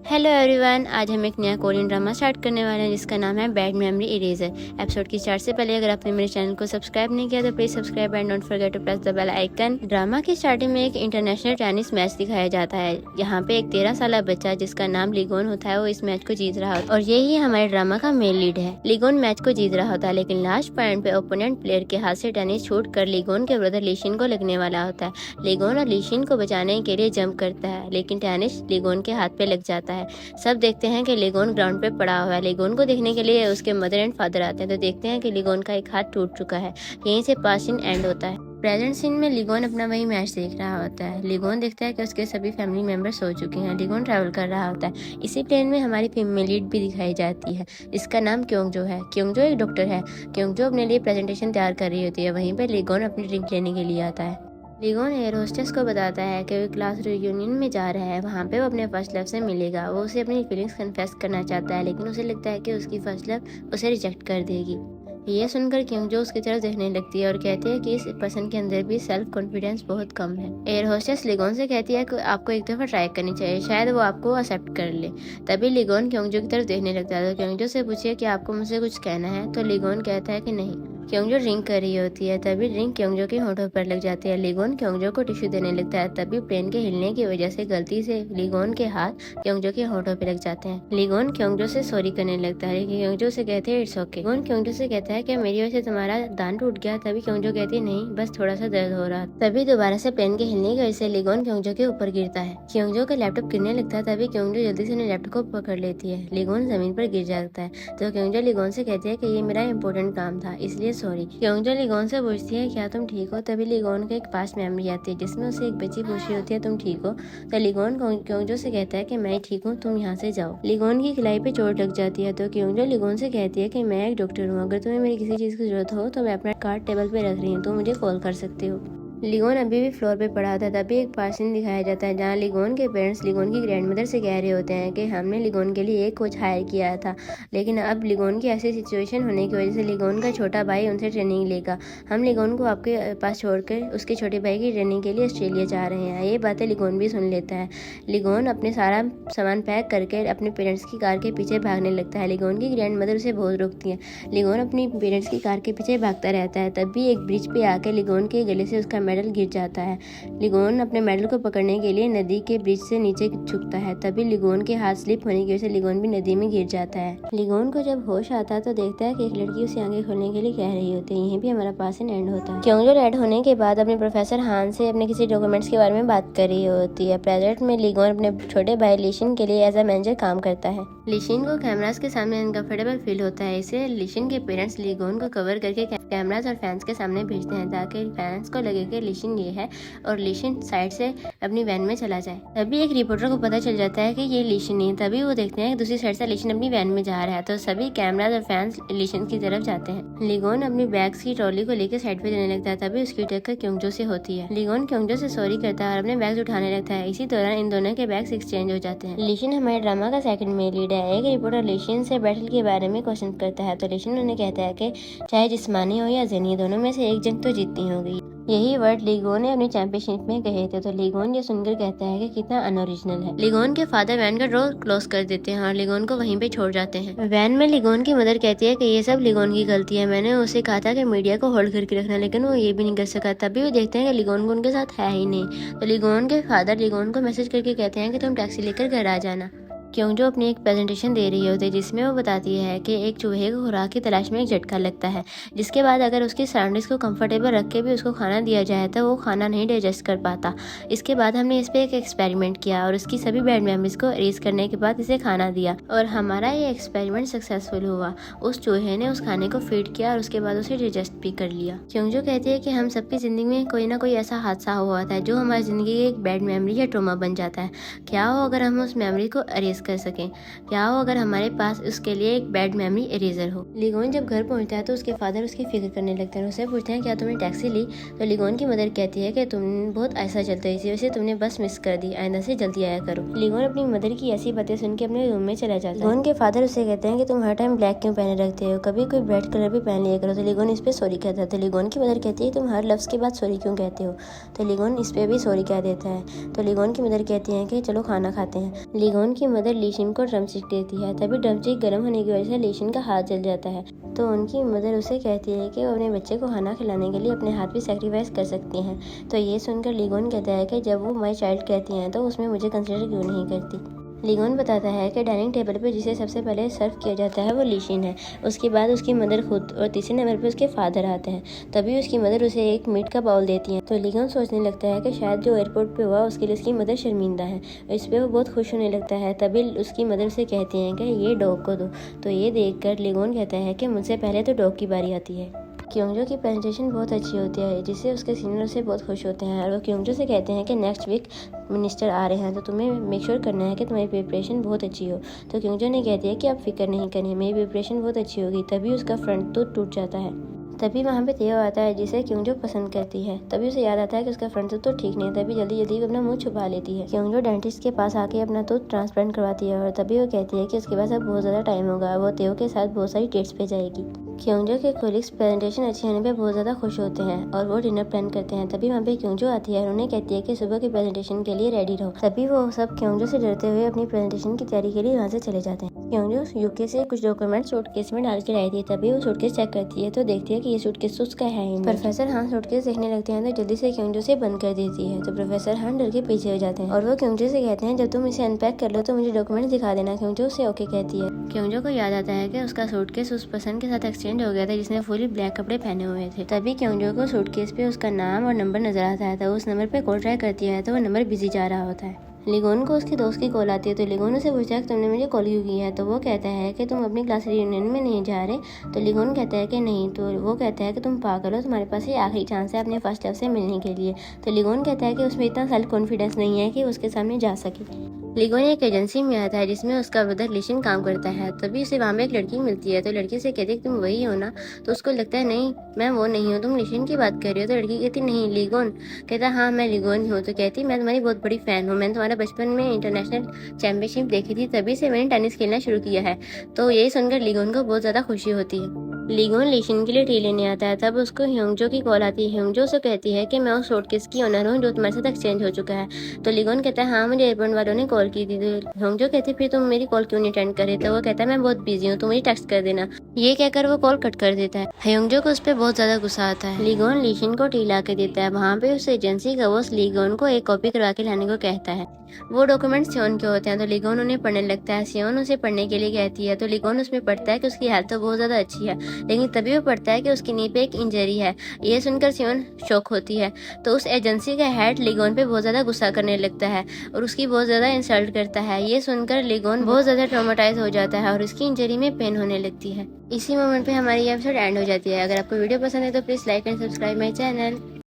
Hello everyone, आज हम एक नया कोरियन ड्रामा स्टार्ट करने वाले हैं जिसका नाम है बैड मेमोरी इरेजर। एपिसोड की स्टार्ट से पहले अगर आपने मेरे चैनल को सब्सक्राइब नहीं किया तो please subscribe and don't forget to press the bell icon. Drama की स्टार्टिंग में एक इंटरनेशनल टेनिस मैच दिखाया जाता है। यहाँ पे एक 13 साल बच्चा जिसका नाम लिगोन होता है वो इस मैच को जीत रहा होता है और यही हमारे ड्रामा का मेन लीड है। लिगोन मैच को जीत रहा होता है लेकिन लास्ट पॉइंट पे ओपोनेंट प्लेयर के हाथ से टेनिस छूट कर लिगोन के ब्रदर लिशिन को लगने वाला होता है। लिगोन और लिशिन को बचाने के लिए जंप करता है लेकिन टेनिस लिगोन के हाथ पे लग जाता है। सब देखते हैं कि लिगोन ग्राउंड पे पड़ा हुआ है। लिगोन को देखने के लिए उसके मदर एंड फादर आते हैं तो देखते हैं कि लिगोन का एक हाथ टूट चुका है। यहीं से पास्ट सीन एंड होता है। प्रेजेंट सीन में लिगोन अपना वही मैच देख रहा होता है। लिगोन देखता है कि उसके सभी फैमिली मेंबर्स सो चुके हैं। लिगोन ट्रैवल कर रहा होता है। इसी प्लेन में हमारी फीमेल लीड भी दिखाई जाती है। इसका नाम क्योंजो है। क्योंजो एक डॉक्टर है। क्योंजो अपने लिए प्रेजेंटेशन तैयार कर रही होती है। वहीं पर लिगोन अपनी ड्रिंक लेने के लिए आता है। लिगोन एयर होस्टेस को बताता है कि वो क्लास रियूनियन में जा रहा है। वहाँ पे वो अपने फर्स्ट लव से मिलेगा। वो उसे अपनी फीलिंग्स कन्फेस करना चाहता है लेकिन उसे लगता है कि उसकी फर्स्ट लव उसे रिजेक्ट कर देगी। ये सुनकर क्योंजो उसकी तरफ देखने लगती है और कहती है कि इस पर्सन के अंदर भी सेल्फ कॉन्फिडेंस बहुत कम है। एयर होस्टेस लिगोन से कहती है कि आपको एक दफा ट्राई करनी चाहिए, शायद वो आपको एक्सेप्ट कर ले। तभी लिगोन क्योंजो की तरफ देखने लगता है तो क्योंजो से पूछिए कि आपको मुझसे कुछ कहना है तो लिगोन कहता है कि नहीं। क्योंजो ड्रिंक कर रही होती है तभी ड्रिंक क्योंजो के होठों पर लग जाती है। लिगोन क्योंजो को टिश्यू देने लगता है तभी प्लेन के हिलने की वजह से गलती से लिगोन के हाथ क्योंजो के होठों पर लग जाते हैं। लिगोन क्योंजो से सॉरी करने लगता है लेकिन क्योंजो से कहते हैं इट्स ओके। लिगोन क्योंजो से कहता है कि मेरी वजह से तुम्हारा दांत टूट गया। तभी क्योंजो कहती है नहीं, बस थोड़ा सा दर्द हो रहा। तभी दोबारा से प्लेन के हिलने की वजह से लिगोन क्योंजो के ऊपर गिरता है। क्योंजो का लैपटॉप गिरने लगता है तभी क्योंजो जल्दी से लैपटॉप को पकड़ लेती है। लिगोन जमीन पर गिर जाता है तो क्योंजो लिगोन से कहती है कि ये मेरा इंपॉर्टेंट काम था इसलिए सॉरी। क्योंजो लिगोन से पूछती है क्या तुम ठीक हो। तभी लिगोन का एक पास्ट मेमोरी आती है जिसमें उसे एक बच्ची पूछ रही होती है तुम ठीक हो। तो लिगोन क्योंजो से कहता है कि मैं ठीक हूँ, तुम यहाँ से जाओ। लिगोन की कलाई पे चोट लग जाती है तो क्योंजो लिगोन से कहती है कि मैं एक डॉक्टर हूँ, अगर तुम्हें मेरी किसी चीज की जरूरत हो तो मैं अपना कार्ड टेबल पे रख रही हूँ तो मुझे कॉल कर सकते हो। लिगोन अभी भी फ्लोर पे पड़ा था तभी एक पासिंग दिखाया जाता है जहाँ लिगोन के पेरेंट्स लिगोन की ग्रैंडमदर से कह रहे होते हैं कि हमने लिगोन के लिए एक कोच हायर किया था लेकिन अब लिगोन की ऐसी सिचुएशन होने की वजह से लिगोन का छोटा भाई उनसे ट्रेनिंग लेगा। हम लिगोन को आपके पास छोड़कर उसके छोटे भाई की ट्रेनिंग के लिए ऑस्ट्रेलिया जा रहे हैं। ये बातें लिगोन भी सुन लेता है। लिगोन अपने सारा सामान पैक करके अपने पेरेंट्स की कार के पीछे भागने लगता है। लिगोन की ग्रैंडमदर उसे बहुत रोकती है। लिगोन अपनी पेरेंट्स की कार के पीछे भागता रहता है तभी एक ब्रिज पे आके लिगोन के गले से उसका मेडल गिर जाता है। लिगोन अपने मेडल को पकड़ने के लिए नदी के ब्रिज से नीचे झुकता है तभी लिगोन के हाथ स्लिप होने की वजह से लिगोन भी नदी में गिर जाता है। लिगोन को जब होश आता है तो देखता है कि एक लड़की उसे आंखें खोलने के लिए कह रही होती है। यहीं भी हमारा पास एंड होता है। क्योंजो डेड होने के बाद अपने प्रोफेसर हान से अपने किसी डॉक्यूमेंट्स के बारे में बात कर रही होती है। प्रेजेंट में लिगोन अपने छोटे भाई लिशिन के लिए एज अ मैनेजर काम करता है। लिशिन को कैमरास के सामने अनकंफर्टेबल फील होता है, इसे लिशिन के पेरेंट्स लिगोन को कवर करके कैमरास और फैंस के सामने भेजते हैं ताकि फैंस को लगे कि लिशिन ये है और लिशिन साइड से अपनी वैन में चला जाए। तभी एक रिपोर्टर को पता चल जाता है कि ये लिशिन नहीं। तभी वो देखते हैं कि दूसरी साइड से लिशिन अपनी वैन में जा रहा है तो सभी कैमरास और फैंस लिशिन की तरफ जाते हैं। लिगोन अपनी बैग्स की ट्रॉली को लेकर साइड पे जाने लगता है तभी उसकी टक्कर क्योंजो से होती है। लिगोन क्योंजो से सॉरी करता है और अपने बैग्स उठाने लगता है। इसी दौरान इन दोनों के बैग्स एक्सचेंज हो जाते हैं। लिशिन हमारे ड्रामा का सेकंड मेन लीड है। एक रिपोर्टर लिशिन से बैटल के बारे में क्वेश्चन करता है तो लिशिन उन्हें कहता है कि चाहे जिस्मानी हो या ज़हनी, दोनों में से एक जंग तो जीतनी होगी। यही वर्ड लिगोन ने अपनी चैंपियनशिप में कहे थे तो लिगोन ये सुनकर कहता है कि कितना अनओरिजिनल है। लिगोन के फादर वैन का डोर क्लोज कर देते हैं और लिगोन को वहीं पे छोड़ जाते हैं। वैन में लिगोन की मदर कहती है कि ये सब लिगोन की गलती है, मैंने उसे कहा था कि मीडिया को होल्ड करके रखना लेकिन वो ये भी नहीं कर सका। तभी वो देखते हैं कि लिगोन को उनके साथ है ही नहीं तो लिगोन के फादर लिगोन को मैसेज करके कहते हैं कि तुम टैक्सी लेकर घर आ जाना। क्योंजो अपनी एक प्रेजेंटेशन दे रही होती है जिसमें वो बताती है कि एक चूहे को खुराक की तलाश में एक झटका लगता है जिसके बाद अगर उसकी सराउंडिंग्स को कंफर्टेबल रख के भी उसको खाना दिया जाए तो वो खाना नहीं डाइजेस्ट कर पाता। इसके बाद हमने इस पर एक एक्सपेरिमेंट किया और उसकी सभी बैड मेमोरीज को इरेज करने के बाद इसे खाना दिया और हमारा ये एक्सपेरिमेंट सक्सेसफुल हुआ। उस चूहे ने उस खाने को फीड किया और उसके बाद उसे डाइजेस्ट भी कर लिया। क्योंजो कहती है कि हम सबकी जिंदगी में कोई ना कोई ऐसा हादसा हुआ था जो हमारी जिंदगी की एक बैड मेमोरी या ट्रॉमा बन जाता है। क्या हो अगर हम उस मेमोरी को इरेज कर सकें, क्या हो अगर हमारे पास उसके लिए एक बैड मेमोरी इरेजर हो। लिगोन जब घर पहुंचता है तो उसके फादर उसकी फिक्र करने लगते हैं। उससे पूछते हैं क्या तुमने टैक्सी ली तो लिगोन की मदर कहती है कि तुम बहुत ऐसा चलते हो, इसी वजह से तुमने बस मिस कर दी, आइंदा से जल्दी आया करो। लिगोन अपनी मदर की ऐसी बातें सुन के अपने रूम में चला जाता है। लिगोन के फादर उससे कहते हैं कि तुम हर टाइम ब्लैक क्यों पहने रखते हो, कभी कोई ब्राइट कलर भी पहन लिया करो। तो लिगोन इस पे सॉरी कहता है तो लिगोन की मदर कहती है तुम हर लफ्ज के बाद सॉरी क्यों कहते हो। तो लिगोन इस पे भी सॉरी कह देता है तो लिगोन की मदर कहती है कि चलो खाना खाते हैं। लिगोन की मदर मदर लीशिन को ड्रमस्टिक देती है। तभी ड्रमस्टिक गर्म होने की वजह से लीशिन का हाथ जल जाता है। तो उनकी मदर उसे कहती है कि वो अपने बच्चे को खाना खिलाने के लिए अपने हाथ भी सेक्रीफाइस कर सकती हैं। तो ये सुनकर लीगोन कहता है कि जब वो माई चाइल्ड कहती हैं तो उसमें मुझे कंसिडर क्यों नहीं करती। लीगोन बताता है कि डाइनिंग टेबल पर जिसे सबसे पहले सर्व किया जाता है वो लीशिन है, उसके बाद उसकी मदर खुद और तीसरे नंबर पर उसके फादर आते हैं। तभी उसकी मदर उसे एक मीट का बाउल देती है। तो लीगोन सोचने लगता है कि शायद जो एयरपोर्ट पे हुआ उसके लिए उसकी मदर शर्मिंदा है। इस पर वो बहुत खुश होने लगता है। तभी उसकी मदर से कहती हैं कि ये डॉग को दो। तो ये देखकर लीगोन कहता है कि मुझसे पहले तो डॉग की बारी आती है। क्योंजो की प्रेजेंटेशन बहुत अच्छी होती है जिससे उसके सीनियर से बहुत खुश होते हैं और वो क्योंजो से कहते हैं कि नेक्स्ट वीक मिनिस्टर आ रहे हैं तो तुम्हें मेक श्योर करना है कि तुम्हारी प्रिपरेशन बहुत अच्छी हो। तो क्योंजो ने कहती है कि आप फिक्र नहीं करें, मेरी प्रिपरेशन बहुत अच्छी होगी। तभी उसका फ्रंट टूथ टूट जाता है। तभी वहाँ पे तेयो आता है जिसे क्योंजो पसंद करती है। तभी उसे याद आता है कि उसका फ्रंट टूथ तो ठीक नहीं है। तभी जल्दी जल्दी अपना मुंह छुपा लेती है। क्योंजो डेंटिस्ट के पास आके अपना टूथ ट्रांसप्लांट करवाती है और तभी वो कहती है कि उसके पास अब बहुत ज़्यादा टाइम होगा, वो तेयो के साथ बहुत सारी डेट्स पे जाएगी। क्योंजो के कोलिग्स प्रेजेंटेशन अच्छी होने पे बहुत ज़्यादा खुश होते हैं और वो डिनर प्लान करते हैं। तभी वहाँ पे क्योंजो आती है और उन्हें कहती है कि सुबह की प्रेजेंटेशन के लिए रेडी रहो। तभी वो सब क्योंजो से डरते हुए अपनी प्रेजेंटेशन की तैयारी के लिए वहाँ से चले जाते हैं। क्योंजो यूके से कुछ डॉक्यूमेंट सूटकेस में डाल के लाई थी। तभी वो सूटकेस चेक करती है तो देखती है कि ये सूटकेस उसका है ही नहीं। प्रोफेसर हान सूटकेस देखने लगते हैं तो जल्दी से क्योंजो से बंद कर देती है। तो प्रोफेसर हान डर के पीछे हो जाते हैं और वो क्योंजो से कहते हैं जब तुम इसे अनपैक कर लो तो मुझे डॉक्यूमेंट दिखा देना। क्योंजो उसे ओके कहती है। क्योंजो को याद आता है कि उसका सूटकेस उस पर्सन के साथ एक्सचेंज हो गया था जिसने फुली ब्लैक कपड़े पहने हुए थे। तभी क्योंजो को सूटकेस पे उसका नाम और नंबर नजर आता है। तो उस नंबर पे कॉल ट्राई करती है तो वो नंबर बिजी जा रहा होता है। लीगोन को उसके दोस्त की कॉल आती है। तो लीगोन उसे पूछता है कि तुमने मुझे कॉल क्यों की है। तो वो कहता है कि तुम अपनी क्लास रियूनियन में नहीं जा रहे। तो लीगोन कहता है कि नहीं। तो वो कहता है कि तुम पागल हो, तुम्हारे पास ये आखिरी चांस है अपने फर्स्ट लव से मिलने के लिए। तो लीगोन कहता है कि उसमें इतना सेल्फ कॉन्फिडेंस नहीं है कि उसके सामने जा सके। लीगोन एक एजेंसी में आता है जिसमें उसका ब्रदर लीशिन काम करता है। तभी उसे वहाँ पे एक लड़की मिलती है। तो लड़की से कहती है कि तुम वही हो ना। तो उसको लगता है नहीं मैं वो नहीं हूँ, तुम लीशिन की बात कर रही हो। तो लड़की कहती नहीं लीगोन। कहता हाँ मैं लीगोन हूँ। तो कहती मैं तुम्हारी बहुत बड़ी फैन हूँ, मैंने तुम्हारा बचपन में इंटरनेशनल चैंपियनशिप देखी थी, तभी से मैंने टेनिस खेलना शुरू किया है। तो यही सुनकर लीगोन को बहुत ज़्यादा खुशी होती है। लीगोन लीशिन के लिए टी लेने आता है। तब उसको ह्योंगजो की कॉल आती है। ह्योंगजो से कहती है कि मैं उस सूटकेस की ओनर हूँ जो तुम्हारे साथ एक्सचेंज हो चुका है। तो लीगोन कहता है हाँ मुझे एयरपोर्ट वालों ने कॉल की थी। तो ह्योंगजो कहती फिर तुम मेरी कॉल क्यों नहीं अटेंड करे। तो वो कहता है मैं बहुत बिजी हूँ, तुम मुझे टेक्स्ट कर देना। ये कहकर वो कॉल कट कर देता है। ह्योंगजो को उस पर बहुत ज्यादा गुस्सा आता है। लीगोन लीशिन को टी ला के देता है। वहाँ पे उस एजेंसी का बॉस लीगोन को एक कॉपी करवा के लाने को कहता है। वो डॉक्यूमेंट सियोन के होते हैं। तो लीगोन उन्हें पढ़ने लगता है। सियोन उसे पढ़ने के लिए कहती है। तो लीगोन उसमें पढ़ता है कि उसकी हेल्थ तो बहुत ज्यादा अच्छी है, लेकिन तभी वो पढ़ता है कि उसकी नी पे एक इंजरी है। ये सुनकर सियोन शॉक होती है। तो उस एजेंसी का हेड लीगोन पे बहुत ज्यादा गुस्सा करने लगता है और उसकी बहुत ज्यादा इंसल्ट करता है। ये सुनकर लीगोन बहुत ज्यादा ट्रॉमेटाइज हो जाता है और उसकी इंजरी में पेन होने लगती है। इसी मोमेंट पे हमारी एपिसोड एंड हो जाती है। अगर आपको वीडियो पसंद है तो please like and subscribe my channel.